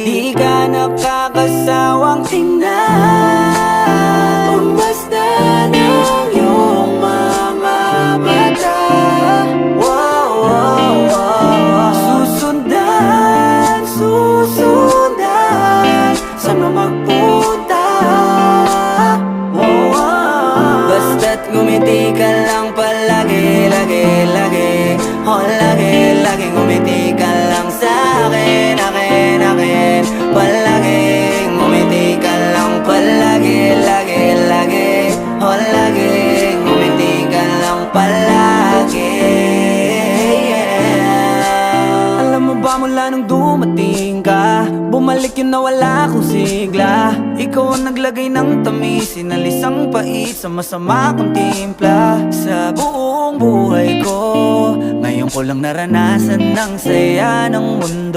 Di ka nakakasawang tingnan, pagmasdan ang iyong mga mata. Wow, wow, wow. Susundan, susundan, saan mo magpunta? Wow, wow. Basta't ngumiti ka lang palagi, lagi, lagi. Oh, lagi, lagi ngumiti ka lang sa'kin, akin, akin. Palagi, ngumiti ka lang palagi, lagi, lagi. Oh, lagi, ngumiti ka lang palagi, yeah. Alam mo ba mula nung dumating ka, bumalik yun na wala akong sigla. Ikaw ang naglagay ng tamis, sinalis ang pait sa masama kong timpla. Sa buong buhay ko, ngayon ko lang naranasan ng saya ng mundo.